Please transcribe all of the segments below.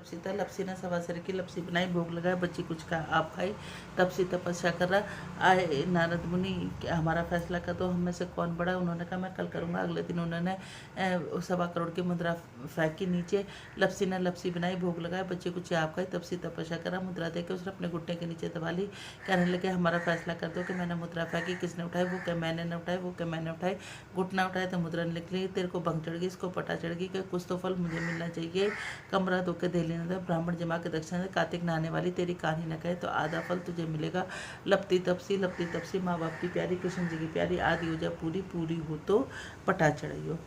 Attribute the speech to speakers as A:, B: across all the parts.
A: तब सीता लपसी ने सवासर की लपसी बनाई, भोग लगाया, बच्ची कुछ खा आप खाई। तब से तपस्या कर रहा। आए नारद मुनि, हमारा फैसला कर दो, हम में से कौन बड़ा। उन्होंने कहा मैं कल करूँगा। अगले दिन उन्होंने 1.25 करोड़ की मुद्रा फेंकी नीचे। लपसी ने लपसी बनाई, भोग लगाया, बच्चे कुछ आप खाई। तब से तपस्या करा, मुद्रा देकर उसने अपने घुटने के नीचे दबा ली। कहने लगे हमारा फैसला कर दो कि मैंने मुद्रा फेंकी, किसने उठाई। वो क्या मैंने न उठाई, वो क्या मैंने उठाई। घुटना उठाया तो मुद्रा निकली। तेरे को भंग चढ़ गई, इसको पता चढ़ गई कि कुछ तो फल मुझे मिलना चाहिए। कमरा धो के दे लेना था, ब्राह्मण जमा के दक्षिणा दे। कार्तिक नहाने वाली तेरी कहानी न कहे तो आधा फल तुझे मिलेगा। लपती तपसी माँ बाप की प्यारी, कृष्ण जी की प्यारी। आदि हो जा पूरी, पूरी हो तो पटा चढ़ाइयो।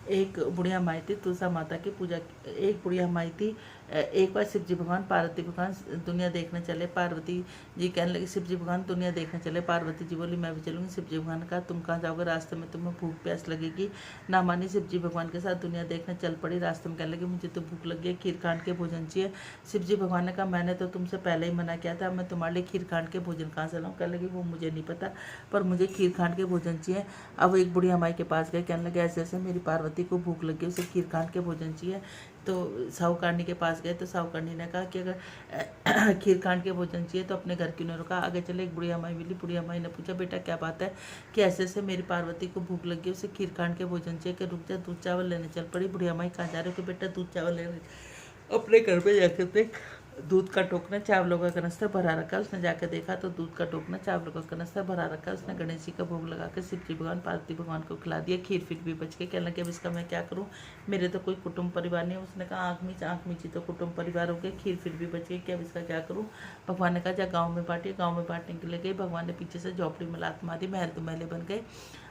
A: एक बुढ़िया माई थी, तुलसा माता की पूजा। एक बुढ़िया माई थी। एक बार शिव जी भगवान पार्वती भगवान दुनिया देखने चले। पार्वती जी कहने लगी शिव जी भगवान दुनिया देखने चले। पार्वती जी बोली मैं भी चलूँगी। शिव जी भगवान कहा तुम कहाँ जाओगे, रास्ते में तुम्हें भूख प्यास लगेगी। ना मानी, शिव जी भगवान के साथ दुनिया देखने चल पड़ी। रास्ते में कहने लगी मुझे तो भूख लगी है, खीर खांड के भोजन चाहिए। शिव जी भगवान ने कहा मैंने तो तुमसे पहले ही मना किया था, मैं तुम्हारे लिए खीर खांड के भोजन कहाँ से लाऊँ। कहने लगी वो मुझे नहीं पता, पर मुझे खीर खांड के भोजन चाहिए। अब एक बुढ़िया माई के पास गए, कहने लगे ऐसे ऐसे मेरी पार्वती को भूख लगी, उसे खीर खांड के भोजन चाहिए। तो साहूकारनी के पास गए तो साहूकारनी ने कहा कि अगर खीर खांड के भोजन चाहिए तो अपने घर क्यों नहीं रुका। आगे चले, एक बुढ़िया माई मिली। बुढ़िया माई ने पूछा बेटा क्या बात है कि ऐसे ऐसे मेरी पार्वती को भूख लगी, उसे खीर खांड के भोजन चाहिए कि रुक जा, दूध चावल लेने चल पड़ी। बुढ़िया माई कहाँ जा रहे हो कि बेटा दूध चावल लेने। अपने घर पे जाकर देख, दूध का टोकना चावलों का कनस्तर भरा रखा। उसने जाकर देखा तो दूध का टोकना चावलों का कनस्तर भरा रखा। उसने गणेश जी का भोग लगाकर शिव जी भगवान पार्वती भगवान को खिला दिया। खीर फिर भी बच के। कहने लगे अब इसका मैं क्या करूं, मेरे तो कोई कुटुंब परिवार नहीं है। उसने कहा आँख मीची तो कुटुंब परिवार हो गए, खीर फिर भी बच गई, कि अब इसका क्या करूँ। भगवान ने कहा जा गाँव में बांटिए। गाँव में बांटने के लिए गई। भगवान ने पीछे से झोपड़ी में लात मारी, महल तो महले बन गए।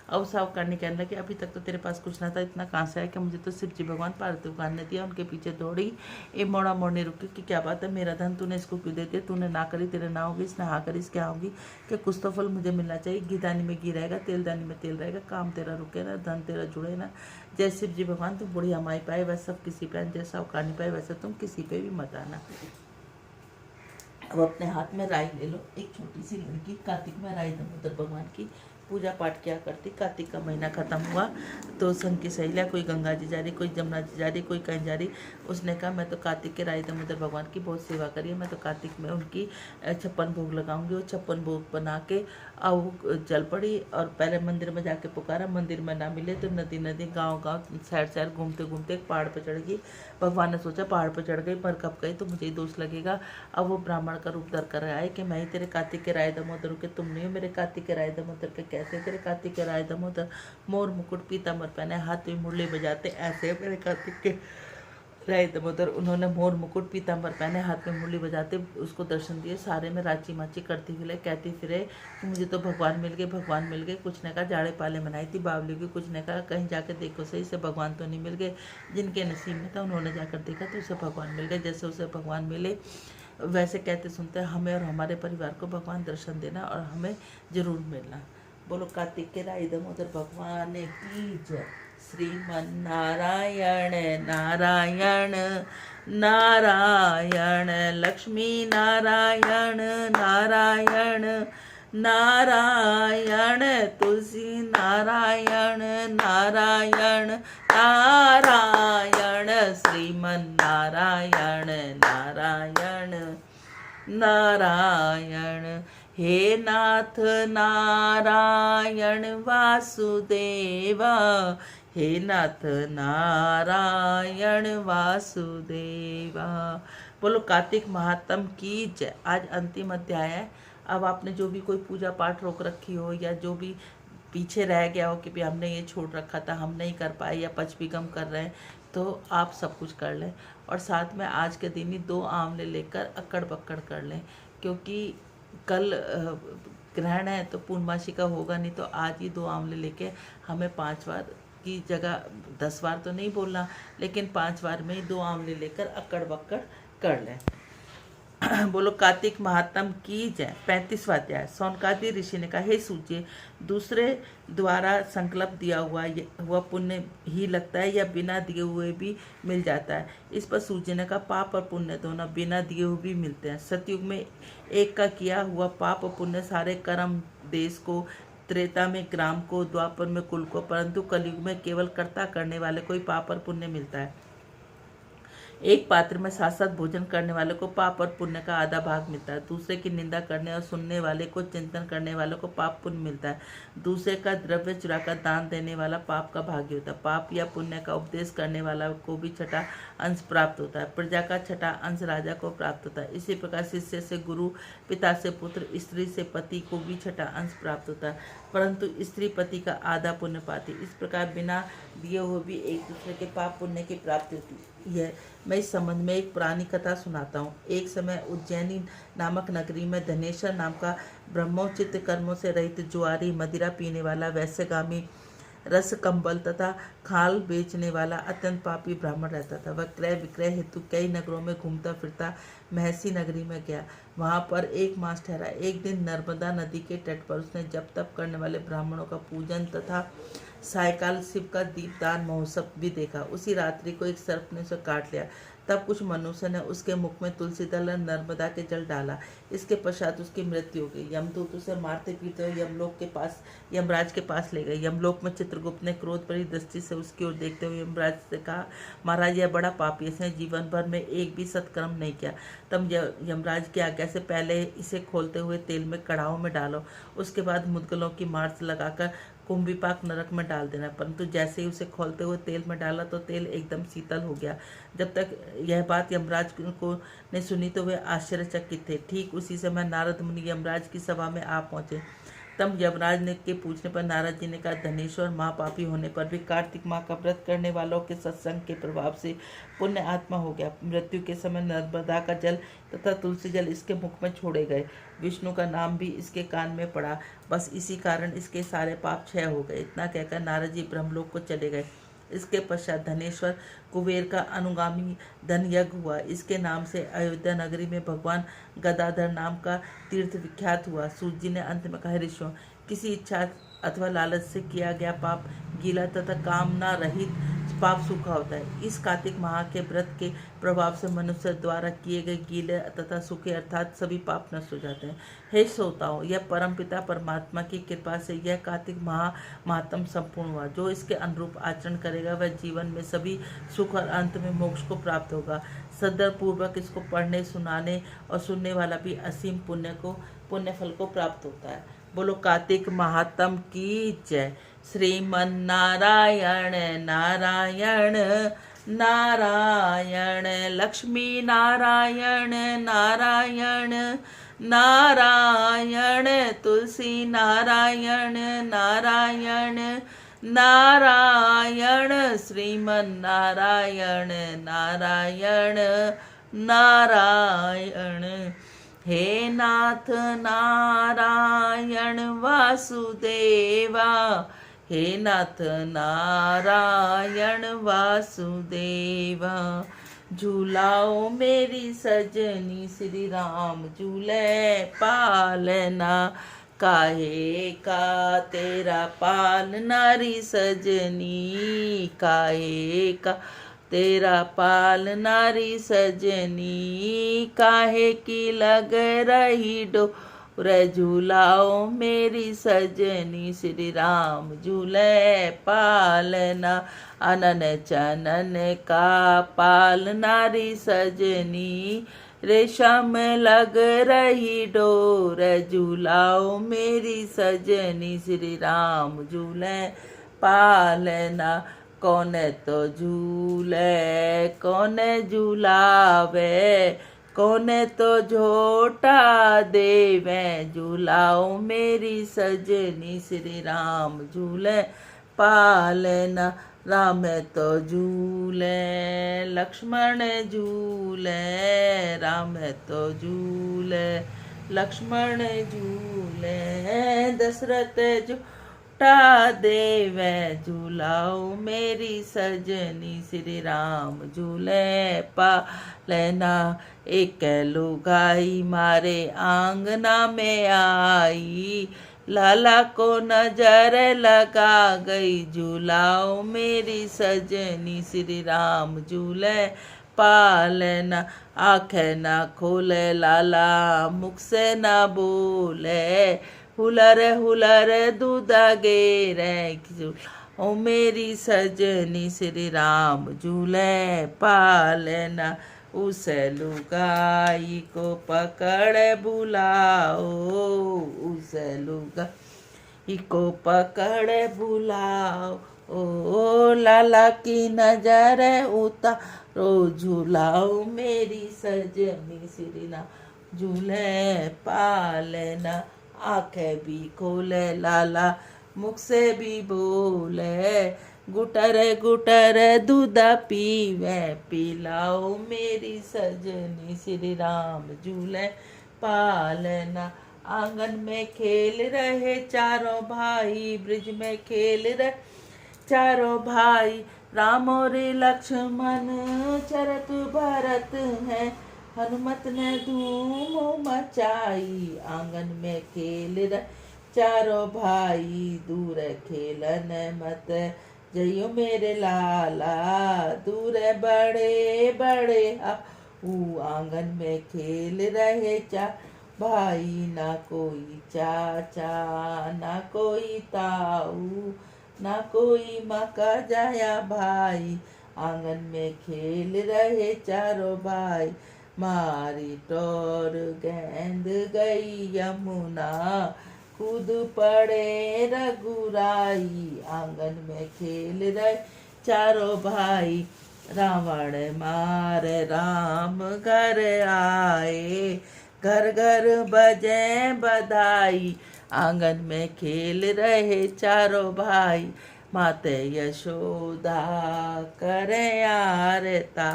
A: अब साहूकारनी कहने लगे अभी तक तो तेरे पास कुछ ना था, इतना कहाँ से आया कि मुझे तो शिव जी भगवान पार्वती भगवान ने दिया। उनके पीछे दौड़ी, ये मोड़ा मोड़ने रुकी कि क्या बात है, मेरा धन तूने इसको क्यों दे दिया, तूने ना करी तेरे ना होगी, इसने हाँ करी इसके हाँ होगी, कि कुछ तो फल मुझे मिलना चाहिए। घी दानी में घी रहेगा, तेल दानी में तेल रहेगा, काम तेरा रुके ना, धन तेरा जुड़े ना। जय शिव जी भगवान, तुम बुढ़िया माई पाए वैसा सब किसी पे, जैसा साहूकारनी पाए वैसा तुम किसी पे भी मत आना। अब अपने हाथ में राई ले लो। एक छोटी सी लड़की कार्तिक में राई दामोदर भगवान की पूजा पाठ किया करती। कार्तिक का महीना खत्म हुआ तो संग की सहेलियाँ, कोई गंगा जी जा रही, कोई जमुना जी जा रही, कोई कहीं जा रही। उसने कहा मैं तो कार्तिक के राई दामोदर भगवान की बहुत सेवा करी है, मैं तो कार्तिक में उनकी 56 भोग लगाऊंगी। वो 56 भोग बना के वो चल पड़ी और पहले मंदिर में जाके पुकारा। मंदिर में ना मिले तो नदी नदी गाँव गाँव शहर घूमते घूमते एक पहाड़ पर चढ़ गई। भगवान ने सोचा पहाड़ पर चढ़ गई, पर कब गई तो मुझे ही दोष लगेगा। अब वो ब्राह्मण का रूप धर कर आए कि मैं ही तेरे कार्तिक के राय दामोदर के, तुम नहीं हो मेरे कार्तिक के राय दामोदर के। कैसे तेरे कार्तिक के राय दामोदर, मोर मुकुट पीताम्बर पहने, हाथ में मुरली बजाते, ऐसे मेरे कार्तिक के राय दामोदर। उन्होंने मोर मुकुट पीताम्बर पहने, हाथ में मुरली बजाते उसको दर्शन दिए। सारे में राची माची करती फिरे, कहती फिरे कि मुझे तो भगवान मिल गए, भगवान मिल गए। कुछ ने कहा जाड़े पाले मनाई थी बावली की, कुछ ने कहा कहीं जाकर देखो सही से भगवान तो नहीं मिल गए। जिनके नसीब में था उन्होंने जाकर देखा तो उसे भगवान मिल गए। जैसे उसे भगवान मिले वैसे कहते सुनते हमें और हमारे परिवार को भगवान दर्शन देना और हमें जरूर मिलना। बोलो कार्तिक के राय दामोदर भगवान की जय। श्रीमन नारायण नारायण नारायण, लक्ष्मी नारायण नारायण नारायण, तुलसी नारायण नारायण नारायण, श्रीमन नारायण नारायण नारायण। हे नाथ नारायण वासुदेवा, हे नाथ नारायण वासुदेवा। बोलो कार्तिक महात्म की जय। आज अंतिम अध्याय है। अब आपने जो भी कोई पूजा पाठ रोक रखी हो या जो भी पीछे रह गया हो कि भाई हमने ये छोड़ रखा था, हम नहीं कर पाए या पचपीगम कर रहे हैं, तो आप सब कुछ कर लें। और साथ में आज के दिन ही 2 आंवले लेकर अक्कड़ बक्कड़ कर लें, क्योंकि कल ग्रहण है तो पूर्णमासी का होगा नहीं। तो आज ही 2 आंवले लेके हमें 5 बार की जगह 10 बार तो नहीं बोलना, लेकिन 5 बार में ही 2 आंवले लेकर अक्कड़ बक्कड़ कर लें। बोलो कार्तिक महात्म की जय। 35वां अध्याय। सौनकादि ऋषि ने कहा हे सूर्य, दूसरे द्वारा संकल्प दिया हुआ पुण्य ही लगता है या बिना दिए हुए भी मिल जाता है। इस पर सूर्य ने कहा पाप और पुण्य दोनों बिना दिए हुए भी मिलते हैं। सतयुग में एक का किया हुआ पाप और पुण्य सारे कर्म देश को, त्रेता में ग्राम को, द्वापर में कुल को, परंतु कलयुग में केवल कर्ता करने वाले को ही पाप और पुण्य मिलता है। एक पात्र में साथ साथ भोजन करने वाले को पाप और पुण्य का आधा भाग मिलता है। दूसरे की निंदा करने और सुनने वाले को, चिंतन करने वालों को पाप पुण्य मिलता है। दूसरे का द्रव्य चुराकर दान देने वाला पाप का भागी होता है। पाप या पुण्य का उपदेश करने वाला को भी छठा अंश प्राप्त होता है। प्रजा का छठा अंश राजा को प्राप्त होता है। इसी प्रकार शिष्य से गुरु, पिता से पुत्र, स्त्री से पति को भी छठा अंश प्राप्त होता है, परंतु स्त्री पति का आधा पुण्य पाती। इस प्रकार बिना दिए हुए भी एक दूसरे के पाप पुण्य की प्राप्ति होती है। मैं इस संबंध में एक पुरानी कथा सुनाता हूँ। एक समय उज्जैनी नामक नगरी में धनेश्वर नाम का ब्रह्मोचित कर्मों से रहित जुआरी, मदिरा पीने वाला, वैश्यगामी, रस कंबल तथा खाल बेचने वाला अत्यंत पापी ब्राह्मण रहता था। वह क्रय विक्रय हेतु कई नगरों में घूमता फिरता महसी नगरी में गया। वहां पर एक मास ठहरा। एक दिन नर्मदा नदी के तट पर उसने जप तप करने वाले ब्राह्मणों का पूजन तथा सायकाल शिव का दीपदान महोत्सव भी देखा। उसी रात्रि को एक सर्प ने उसे काट लिया। तब कुछ मनुष्य ने उसके मुख में तुलसी दल और नर्मदा के जल डाला। इसके पश्चात उसकी मृत्यु हो गई। यमदूत उसे मारते पीटते हुए यमराज के पास ले गए। यमलोक में चित्रगुप्त ने क्रोध भरी दृष्टि से उसकी ओर देखते हुए यमराज से कहा, महाराज यह बड़ा पापी, इसने जीवन भर में एक भी सत्कर्म नहीं किया। तब यमराज की आज्ञा से पहले इसे खोलते हुए तेल में कड़ाहों में डालो, उसके बाद मुद्गलों की मार्च लगाकर कुंभिपाक नरक में डाल देना। परंतु जैसे ही उसे खोलते हुए तेल में डाला तो तेल एकदम शीतल हो गया। जब तक यह बात यमराज को ने सुनी तो वे आश्चर्यचकित थे। ठीक उसी समय नारद मुनि यमराज की सभा में आ पहुंचे। तब यमराज ने के पूछने पर नारद जी ने कहा, धनेश्वर महापापी होने पर भी कार्तिक माह का व्रत करने वालों के सत्संग के प्रभाव से पुण्य आत्मा हो गया। मृत्यु के समय नर्मदा का जल तथा तुलसी जल इसके मुख में छोड़े गए। विष्णु का नाम भी इसके कान में पड़ा। बस इसी कारण इसके सारे पाप क्षय हो गए। इतना कहकर नारद जी ब्रह्मलोक को चले गए। इसके पश्चात धनेश्वर कुबेर का अनुगामी धन यज्ञ हुआ। इसके नाम से अयोध्या नगरी में भगवान गदाधर नाम का तीर्थ विख्यात हुआ। सूत जी ने अंत में कहा, ऋषियों, किसी इच्छा अथवा लालच से किया गया पाप गीला तथा कामना रहित पाप सूखा होता है। इस कार्तिक माह के व्रत के प्रभाव से मनुष्य द्वारा किए गए गीले तथा सूखे अर्थात सभी पाप नष्ट हो जाते हैं। हे श्रोताओं, यह परमपिता परमात्मा की कृपा से यह कार्तिक माह महात्म संपूर्ण हुआ। जो इसके अनुरूप आचरण करेगा वह जीवन में सभी सुख और अंत में मोक्ष को प्राप्त होगा। सदर पूर्वक इसको पढ़ने, सुनाने और सुनने वाला भी असीम पुण्य फल को प्राप्त होता है। बोलो कार्तिक महात्म की जय। श्रीमन नारायण नारायण नारायण, लक्ष्मी नारायण नारायण नारायण, तुलसी नारायण नारायण नारायण, श्रीमन नारायण नारायण नारायण। हे नाथ नारायण वासुदेवा, हे नाथ नारायण वासुदेवा। झूलाओ मेरी सजनी श्री राम झूले पालना, काहे का तेरा पालना री सजनी, काहे का तेरा पालना री सजनी, काहे की लग रही डोर झूलाओ मेरी सजनी श्री राम झूले पालना, अनन चनन का पालना री सजनी, रेशम लग रही डोर झूलाओ मेरी सजनी श्री राम झूले पालना। कौन तो झूले कौन झूलावे, कौन तो झोटा देवे, झूलाओ मेरी सजनी श्री राम झूले पालना। राम तो झूले लक्ष्मण झूले, राम तो झूले लक्ष्मण झूले, दशरथ झूठा देवे, झूलाओ मेरी सजनी श्री राम झूले पालना। एक लुगाई मारे आंगना में आई, लाला को नजर लगा गई, झूलाओ मेरी सजनी श्री राम झूले पालना। आँखें न खोले लाला मुख से न बोले, हुलर हुलर दूध गेरे, ओ मेरी सजनी श्री राम झूले पालना, उस लुगाई को पकड़ बुलाओ, उस लुगाई को पकड़ बुलाओ, ओ लाला की नजर उतारो, झूलाओ मेरी सजनी श्री राम झूले पालना, आंखें भी खोले लाला मुख से भी बोले, गुटर गुटर दूध पीवे, पिलाओ मेरी सजनी श्री राम झूले पालना। आंगन में खेल रहे चारों भाई, ब्रिज में खेल रहे चारों भाई, राम और लक्ष्मण चरत भरत है, हनुमत ने धूम मचाई। आंगन में खेल रहे चारों भाई, दूर खेलन मत जइयो मेरे लाला, दूर बड़े बड़े आंगन में खेल रहे भाई, ना कोई चाचा ना कोई ताऊ, ना कोई मका जाया भाई, आंगन में खेल रहे चारों भाई, मारी टोर गेंद गई यमुना, कूद पड़े रघुराई। आंगन में खेल रहे चारों भाई, रावण मार राम घर आए, घर घर बजे बधाई। आंगन में खेल रहे चारों भाई, माते यशोदा करे आरता,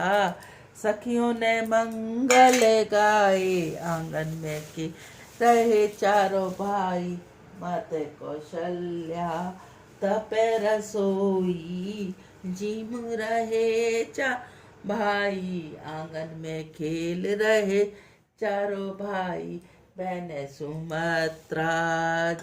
A: सखियों ने मंगल गाए। आंगन में खेल रहे चारों भाई, माते कौशल्या तपे रसोई, जिम रहे भाई। आंगन में खेल रहे चारों भाई, बहने सुमत्रा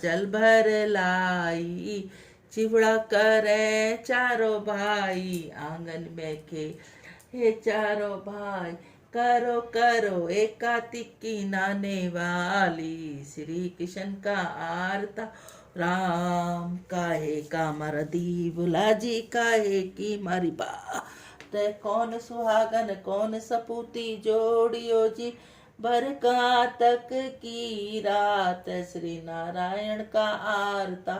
A: जल भर लाई, चिवड़ा करे चारों भाई। आंगन में खेले चारों भाई, करो करो एकातिक की नाने वाली, श्री कृष्ण का आरता राम, काहे का मारा दीवला जी, काहे की मारी बात, कौन सुहागन कौन सपूती जोड़ियो जी, बरका तक की रात, श्री नारायण का आरता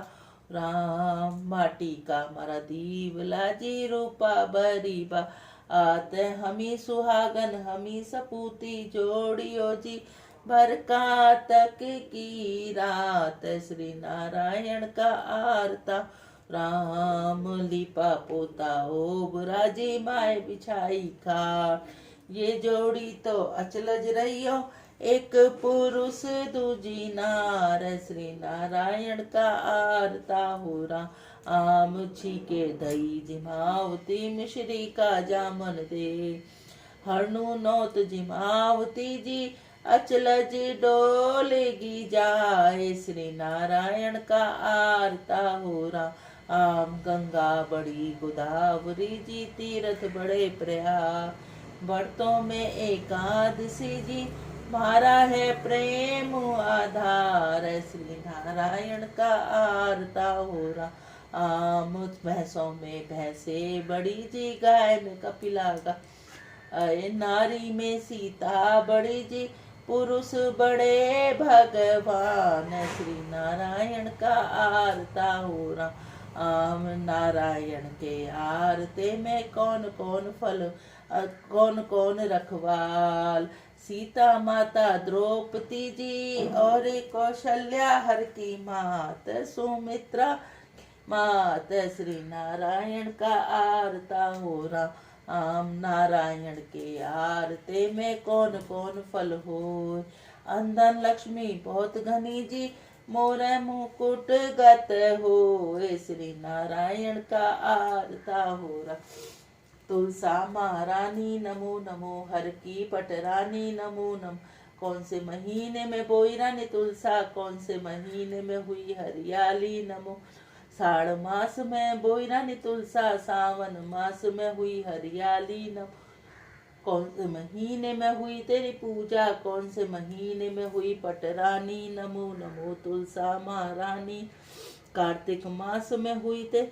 A: राम, माटी का मारा दीवला जी, रूपा बरी बात, हमी सुहागन हमी सपूती जोड़ियो जी, बरका तक की रात, श्री नारायण का आरता राम, लिपा पोता ओबरा जी, माए बिछाई खाट, ये जोड़ी तो अचलज रहियो, एक पुरुष दूजी नार, श्री नारायण का आरता हो राम, छीके दई जिमावती, मिश्री का जामन दे, हरनु नौत जिमावती जी, अचलज डोलेगी जाए, श्री नारायण का आरता हो राम, गंगा बड़ी गोदावरी जी, तीर्थ बड़े प्रयाग, व्रतों में एकादशी जी, मारा है प्रेम आधार, श्री नारायण का आरता हो राम, भैंसों में भैंसे बड़ी जी, गाय में कपिला गाय, नारी में सीता बड़ी जी, पुरुष बड़े भगवान, श्री नारायण का आरता हो राम, नारायण के आरते में कौन कौन फल, कौन कौन रखवाल, सीता माता द्रौपदी जी, और कौशल्या हर की मात, सुमित्रा मात, श्री नारायण का आरता हो राम, नारायण के आरते में कौन कौन फल हो, अंधन लक्ष्मी बहुत घनी जी, मोरे मुकुट गत हो, श्री नारायण का आरता हो राम, तुलसा महारानी नमो नमो, हर की पटरानी नमो नमो, कौन से महीने में बोई रानी तुलसा, कौन से महीने में हुई हरियाली नमो, साढ़ मास में बोई रानी तुलसा, सावन मास में हुई हरियाली नमो, कौन से महीने में हुई तेरी पूजा, कौन से महीने में हुई पटरानी नमो नमो तुलसा महारानी, कार्तिक मास में हुई ते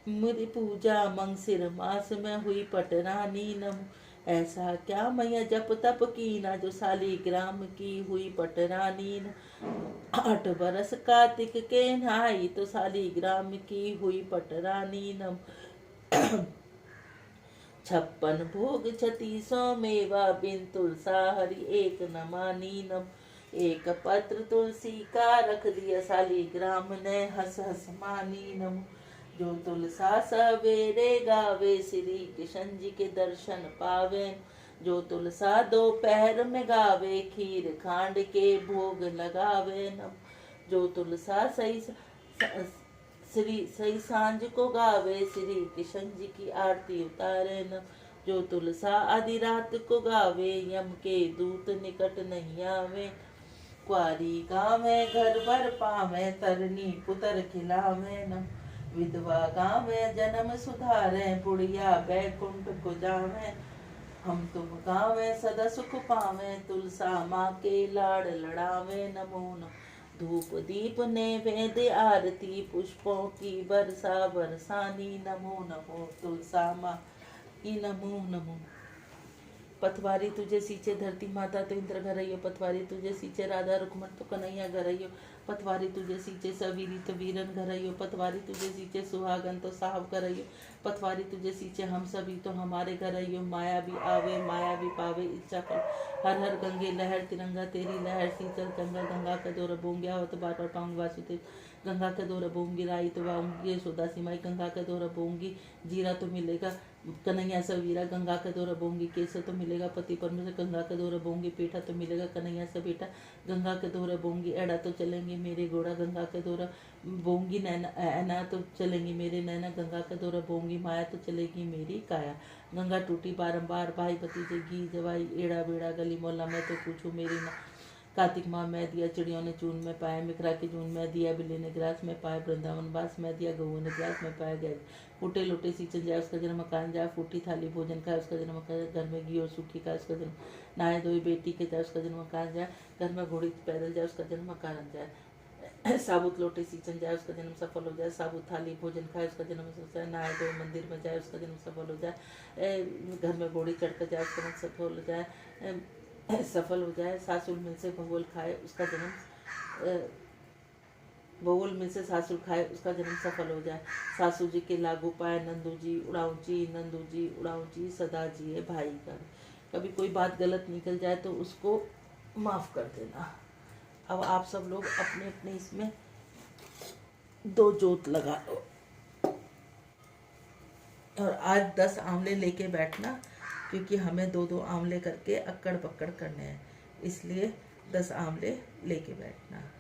A: मुझे पूजा मंगसिर मास में हुई पटरानी नम। ऐसा क्या मैया जप तप की ना जो शालीग्राम की हुई पटरानी न। 8 बरस कार्तिक के नहाई तो शालीग्राम की हुई पटरानी नम। 56 भोग 36 मेवा बिन तुलसा हरि एक न मानी नम। एक पत्र तुलसी का रख दिया शालीग्राम ने हंस हंस मानी नम। जो तुलसा सवेरे गावे श्री कृष्ण जी के दर्शन पावे। जो तुलसा दोपहर में गावे खीर खांड के भोग लगावे नम। जो तुलसा सही सांझ को गावे श्री कृष्ण जी की आरती उतारे न। जो तुलसा आधी रात को गावे यम के दूत निकट नहीं आवे। क्वारी गावे घर भर पावे तरनी पुत्र खिलावे न। विधवा गावे जन्म सुधारे बुढ़िया बैकुंठ को जावे। हम तुम गावे सदा सुख पावे तुलसा माँ के लाड़ लड़ावे नमो नमः। धूप दीप नैवेद्य आरती पुष्पों की बरसा बरसानी नमो नमो तुलसा माँ की नमो नमो। पथवारी तुझे सींचे धरती माता तो इंद्र घरइयो। पथवारी तुझे सींचे राधा रुक्मण तो कन्हैया घरइयो। पथवारी तुझे सींचे सवीरी तो वीरन घरइयो। पथवारी तुझे सींचे सुहागन तो साहब घरइयो। पथवारी तुझे सींचे हम सभी तो हमारे घरइयो। माया भी आवे माया भी पावे इच्छा कर। हर हर गंगे लहर तिरंगा तेरी लहर शीतल चंगल। गंगा का दौर बोंगया हो तो बार बार पाऊंगी वासुदेव। गंगा का दौर बोंगी राई तो बाऊंगी यशोदा सिमाई। गंगा का दौर बोंगी जीरा तो मिलेगा कन्हैया सवीरा। गंगा का दौरा बोंगी केसर तो मिलेगा पति परमेश्वर। गंगा का दौरा बोंगी पेठा तो मिलेगा कन्हैया से बेटा। गंगा के दौरा बोंगी एड़ा तो चलेंगे मेरे घोड़ा। गंगा के दौरा बोंगी नैना ऐना तो चलेंगी मेरे नैना। गंगा का दौरा बोंगी माया तो चलेगी मेरी काया। गंगा टूटी बारंबार भाई भतीजे घी जवाई एड़ा बेड़ा गली मोहल्ला मैं तो पूछूं मेरी ना। कार्तिक माह मैं दिया चिड़ियों ने चून में पाया। मिकरा के जून में दिया बिल्ली ने ग्रास में पाया। वृंदावन बास मैं दिया गऊ ने ग्रास में पाया गया। फूटे लोटे सींचन जाए उसका जन्म मकान जाए। फूटी थाली भोजन खाए उसका जन्म मकान। घर में घी और सूखी खाए उसका जन्म। नहाए धोई बेटी के जाए उसका जन्म मकान जाए। घर में घोड़ी पैदल जाए उसका जन्म मकान जाए। साबुत लोटे सींचन जाए उसका जन्म सफल हो जाए। साबुत थाली भोजन खाए उसका जन्म सफल हो जाए। नहाए धोए मंदिर में जाए उसका जन्म सफल हो जाए। घर में घोड़ी चढ़कर जाए उसका जन्म सफल हो जाए सफल हो जाए। सासुर मिल से भगोल खाए उसका जन्म भगोल मिल से सासुर खाए उसका जन्म सफल हो जाए। सासू जी के लागू पाए नंदू जी उड़ाऊ जी सदा जिए भाई का। कभी कोई बात गलत निकल जाए तो उसको माफ़ कर देना। अब आप सब लोग अपने अपने इसमें 2 जोत लगा लो और आज 10 आंवले लेके बैठना क्योंकि हमें 2-2 आंवले करके अक्कड़ पक्कड़ करने हैं। इसलिए 10 आंवले लेके बैठना।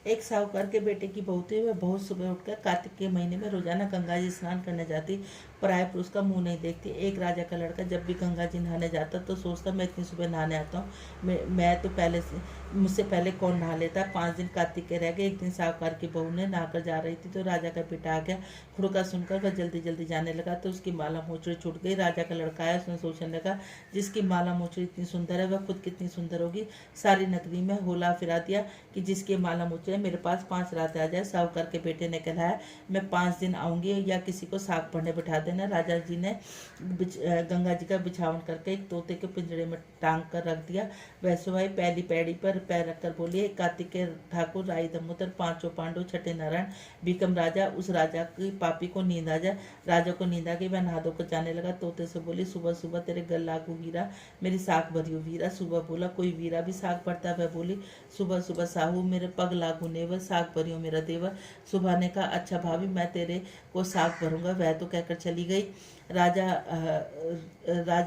A: एक साहूकार के बेटे की बहू थी। वह बहुत सुबह उठकर कार्तिक के महीने में रोजाना गंगा जी स्नान करने जाती। पराये पुरुष का मुंह नहीं देखती। एक राजा का लड़का जब भी गंगा जी नहाने जाता तो सोचता मैं इतनी सुबह नहाने आता हूँ, मैं तो पहले से मुझसे पहले कौन नहा लेता। 5 दिन कार्तिक के रह गए। एक दिन साहूकार की बहू ने नहाकर जा रही थी तो राजा का बेटा आ गया। हुड़का सुनकर वह जल्दी जल्दी जाने लगा तो उसकी माला मोचड़ी छूट गई। राजा का लड़का आया, उसने सोचने लगा जिसकी माला मोचड़ी इतनी सुंदर है वह खुद कितनी सुंदर होगी। सारी नगरी में होला फिरा दिया कि जिसकी माला मोचड़ी मेरे पास 5 रात आ जाए। साहूकार के बेटे ने कहा मैं 5 दिन आऊंगी या किसी को साग पढ़ने बिठा देना। ना राजा जी ने गंगा जी का बिछावन करके एक तोते के पिंजरे में टांग कर रख दिया। वैसे भाई पहली पैड़ी पर पैर रखकर बोली, कार्तिक के ठाकुर, राई दमोदर, पांचों पांडु, छठे नारायण, भीकम राजा, उस राजा की पापी को नींद आ जाए। राजा को नींद आ गई, वह नहा धोकर जाने लगा। तोते से बोली, सुबह सुबह तेरे गल लागू वीरा, मेरी साख भरियो वीरा। सुबह बोला, कोई वीरा भी साख भरता? वह बोली, सुबह सुबह साहू, मेरे पग लागू नेवर, साख भरियो मेरा देवर। सुबह ने कहा, अच्छा भाभी, मैं तेरे को साख भरूंगा। वह तो कहकर चली गई। राजा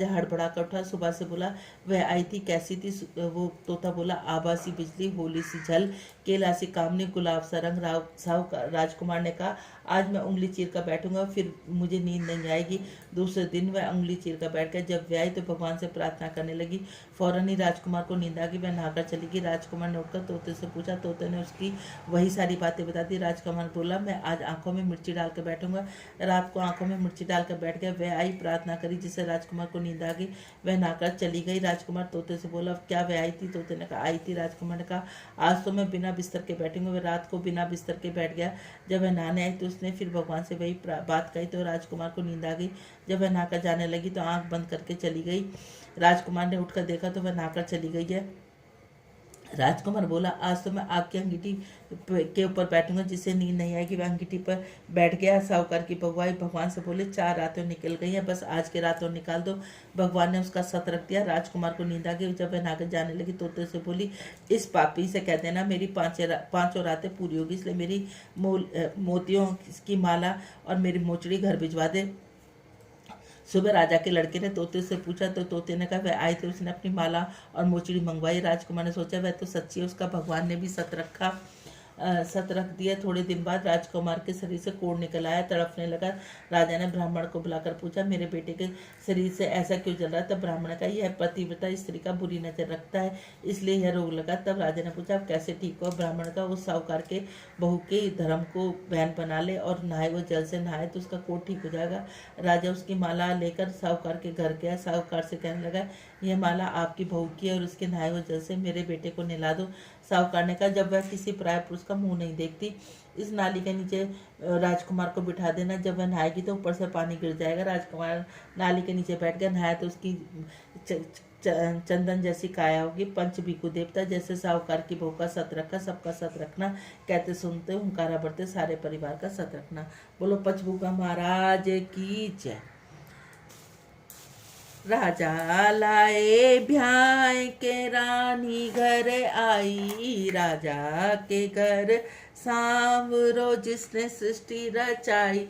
A: हड़बड़ा कर उठा। सुबह से बोला, वह आई थी, कैसी थी? वो तोता बोला, आबासी बिजली, होली सी झल, केला सी कामनी, गुलाब सा रंग। राजकुमार ने कहा, आज मैं उंगली चीर कर बैठूंगा, फिर मुझे नींद नहीं आएगी। दूसरे दिन वह उंगली चीर कर बैठ गया। जब वह आई तो भगवान से प्रार्थना करने लगी। फौरन ही राजकुमार को नींद आ गई। वह नहाकर चली गई। राजकुमार ने उठकर तोते से पूछा। तोते ने उसकी वही सारी बातें बता दी। राजकुमार बोला, मैं आज आंखों में मिर्ची डाल कर बैठूंगा। रात को आंखों में मिर्ची डालकर बैठ गया। वह आई, प्रार्थना करी, जिससे राजकुमार को नींद आ गई। वह नहाकर चली गई। राजकुमार तोते से बोला, क्या वह आई थी? तोते ने कहा, आई थी। राजकुमार ने कहा, आज तो मैं बिना बिस्तर के बैठूंगा। वह रात को बिना बिस्तर के बैठ गया। जब वह नहाने आई तो उसने फिर भगवान से वही बात कही तो राजकुमार को नींद आ गई। जब वह नहाकर जाने लगी तो आंख बंद करके चली गई। राजकुमार ने उठकर देखा तो वह नहाकर चली गई है। राजकुमार बोला, आज तो मैं आग की अंगीठी के ऊपर बैठूंगा, जिससे नींद नहीं आएगी। वह अंगीठी पर बैठ गया। साहूकार की बगवाई भगवान से बोले, 4 रातें निकल गई हैं, बस आज के रातों निकाल दो। भगवान ने उसका सत रख दिया। राजकुमार को नींद आ गई। जब वह नहाकर जाने लगी तोते से बोली, इस पापी से कह देना मेरी पांचों रातें पूरी होगी, इसलिए मेरी मोतियों की माला और मेरी मोचड़ी घर भिजवा दे। सुबह राजा के लड़के ने तोते से पूछा तो तोते ने कहा, वह आए थे, उसने अपनी माला और मोचड़ी मंगवाई। राजकुमार ने सोचा, वह तो सच्ची है, उसका भगवान ने भी सत रख दिया। थोड़े दिन बाद राजकुमार के शरीर से कोढ़ निकल आया, तड़पने लगा। राजा ने ब्राह्मण को बुलाकर पूछा, मेरे बेटे के शरीर से ऐसा क्यों जल रहा? तब ब्राह्मण का, यह पतिव्रता स्त्री का बुरी नजर रखता है, इसलिए यह रोग लगा। तब राजा ने पूछा, आप कैसे ठीक हो? ब्राह्मण का, उस साहूकार के बहू के धर्म को बहन बना ले और नहाए, वो जल से नहाए तो उसका कोढ़ ठीक हो जाएगा। राजा उसकी माला लेकर साहूकार के घर गया। साहूकार से कहने लगा, यह माला आपकी बहू की है और उसके नहाए हुए जल से मेरे बेटे को नहला दो। साहूकार ने कहा, जब वह किसी पराये पुरुष का मुंह नहीं देखती, इस नाली के नीचे राजकुमार को बिठा देना। जब वह नहाएगी तो ऊपर से पानी गिर जाएगा। राजकुमार नाली के नीचे बैठ गया। नहाया तो उसकी चंदन जैसी काया होगी। पंच भिखु देवता, जैसे साहूकार की बहू का सत रखा, सबका सत रखना। कहते सुनते हुंकारा भरते सारे परिवार का सत रखना। बोलो पंचभूखा महाराज की जय। राजा लाए ब्याह के रानी घर आई, राजा के घर सांवरो जिसने सृष्टि रचाई।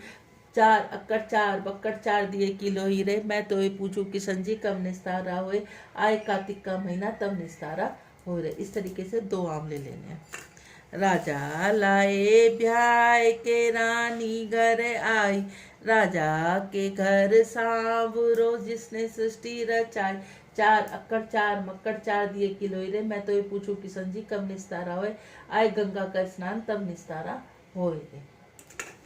A: 4 अक्कड़ 4 बक्कड़ 4 दिए किलो हीरे, मैं तो ये पूछूं किशन जी कब निस्तारा हुए? आए कार्तिक का महीना तब निस्तारा हो रहे। इस तरीके से 2 आंवले लेने हैं। राजा लाए ब्याह के रानी घर आई, राजा के घर सांवरो जिसने सृष्टि रचाई। 4 अक्कड़ 4 मक्कड़ 4 दिए किलो हीरे, मैं तो ये पूछूं किशन जी कब निस्तारा होए? आए गंगा का स्नान तब निस्तारा होए।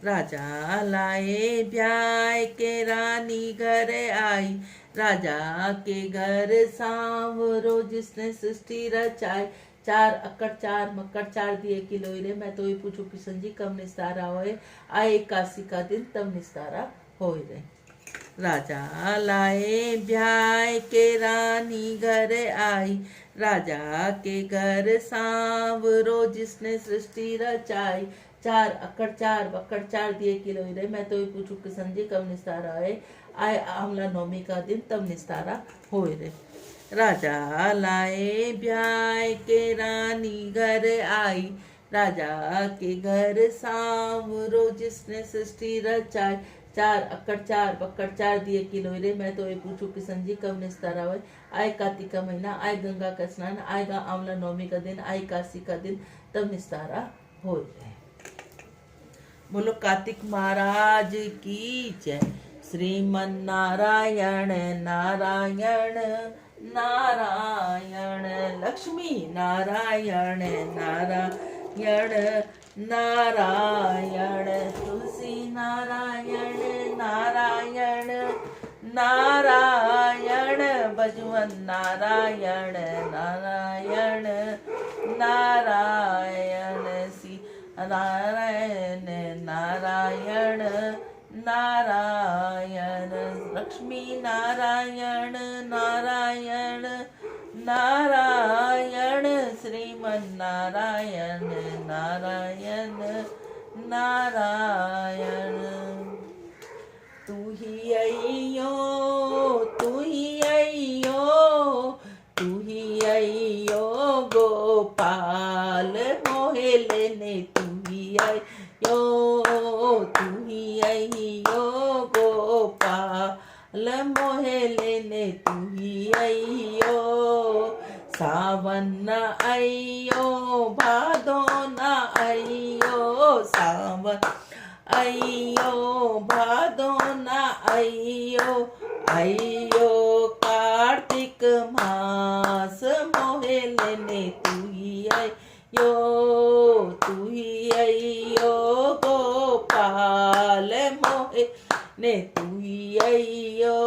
A: राजा लाए ब्याह के रानी घर आई, राजा के घर सांवरो जिसने सृष्टि रचाई। 4 अक्कड़ 4 मक्कड़ 4 दिए किलो हीरे, मैं तो ये पूछूं किशन जी कब निस्तारा होए? आए एकादशी का दिन तब निस्तारा होए रे। राजा लाए ब्याह के रानी घर आई, राजा के घर सांवरो जिसने सृष्टि रचाई। 4 अक्कड़ 4 बक्कड़ 4 दिए किलो हीरे, मैं तो ये पूछूं किशन जी कब निस्तारा होए? आए आंवला नवमी का दिन तब निस्तारा होए रे। राजा लाए ब्याह के रानी घर आई, राजा के घर सांवरो जिसने सृष्टि रचाई। 4 अक्कड़ 4 बक्कड़ 4 दिए किलो हीरे, मैं तो ये पूछूं किशन जी कब निस्तारा हुए? आए कार्तिक का महीना, आए गंगा का स्नान, आएगा आंवला नवमी का दिन, आए काशी का दिन तब निस्तारा हो जाए। बोलो कार्तिक महाराज की जय। श्रीमन नारायण नारायण नारायण, लक्ष्मी नारायण नारायण नारायण, तुलसी नारायण नारायण नारायण, भजवन नारायण नारायण नारायण, सी नारायण नारायण नारायण, लक्ष्मी नारायण नारायण नारायण, श्रीमन नारायण नारायण नारायण। तू ही अइयो, तू ही अइयो, तू ही अइयो गोपाल मोहे लेने, तू ही अइयो, तू ही अइयो गोपाल मोहे लेने, तू ही अइयो। सावन न अइयो, भादो न अइयो, सावन अइयो, भादो न अइयो, अइयो कार्तिक मास मोहे लेने, तू ही अइयो, तू ही अइयो गोपाल मोहे ने, तू ही अइयो।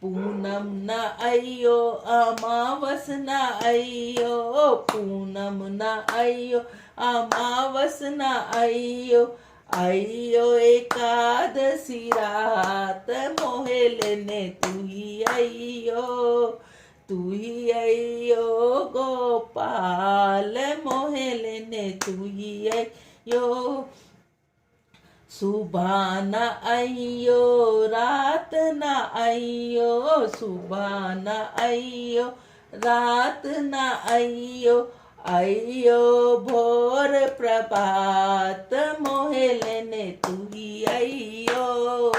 A: पूनम न अइयो, अमावस न अइयो, पूनम न अइयो, अमावस न अइयो, अइयो एकादशी रात मोहे लेने, तू ही अइयो, तू ही अइयो गोपाल मोहे लेने, तू ही अइयो। सुबह न अइयो, रात न अइयो, सुबह न अइयो, रात न अइयो, अइयो भोर प्रभात मोहे लेने, तू ही अइयो,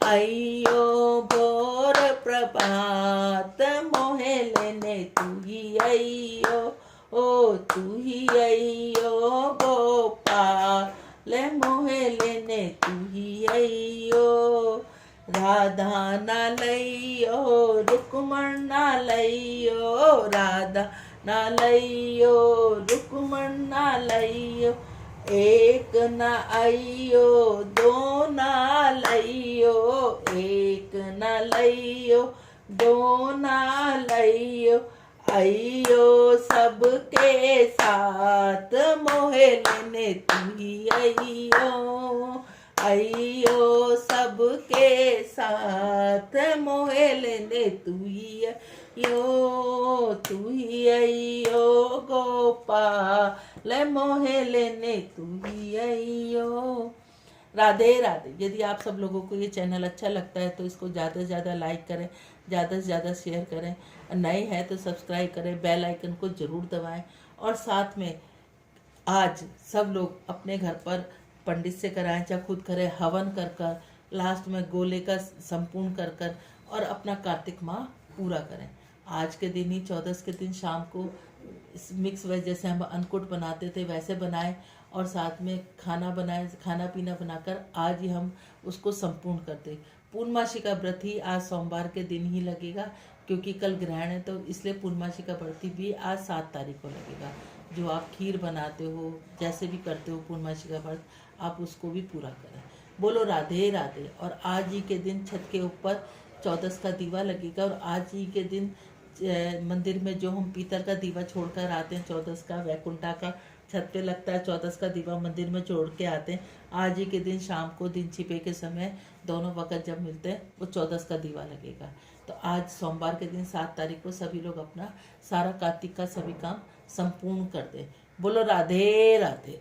A: अइयो भोर प्रभात मोहे लेने, तू ही अइयो, ओ तू ही अइयो गोपाल मोहे लेने, तू ही अइयो। राधा न लइयो, रुक्मण न लइयो, राधा न लइयो, रुक्मण न लइयो, एक न अइयो, दो न लइयो, एक न लइयो, दो न लइयो, अइयो सबके साथ मोहे लेने, तू ही अइयो, अइयो सबके साथ मोहे लेने, तू ही अइयो, तू ही अइयो गोपाल मोहे लेने, तू ही अइयो। राधे राधे। यदि आप सब लोगों को ये चैनल अच्छा लगता है तो इसको ज़्यादा से ज़्यादा लाइक करें, ज़्यादा से ज़्यादा शेयर करें, नए हैं तो सब्सक्राइब करें, बेल आइकन को ज़रूर दबाएं। और साथ में आज सब लोग अपने घर पर पंडित से कराएं, चाहे खुद करें, हवन कर कर, लास्ट में गोले का संपूर्ण कर कर और अपना कार्तिक माह पूरा करें। आज के दिन ही 14 के दिन शाम को मिक्स वेज जैसे हम अन्नकूट बनाते थे वैसे बनाएं और साथ में खाना बनाएं, खाना पीना बनाकर आज ही हम उसको संपूर्ण कर दें। पूर्णमासी का व्रत ही आज सोमवार के दिन ही लगेगा, क्योंकि कल ग्रहण है, तो इसलिए पूर्णमासी का व्रत भी आज 7 तारीख को लगेगा। जो आप खीर बनाते हो, जैसे भी करते हो पूर्णमासी का व्रत, आप उसको भी पूरा करें। बोलो राधे राधे। और आज ही के दिन छत के ऊपर 14 का दीवा लगेगा और आज ही के दिन मंदिर में जो हम पीतल का दीवा छोड़कर आते हैं 14 का, वैकुंठा का छत पे लगता है, 14 का दीवा मंदिर में छोड़ के आते हैं। आज ही के दिन शाम को दिन छिपे के समय दोनों वक्त जब मिलते हैं वो 14 का दीवा लगेगा। तो आज सोमवार के दिन 7 तारीख को सभी लोग अपना सारा कार्तिक का सभी काम संपूर्ण कर दें। बोलो राधे राधे।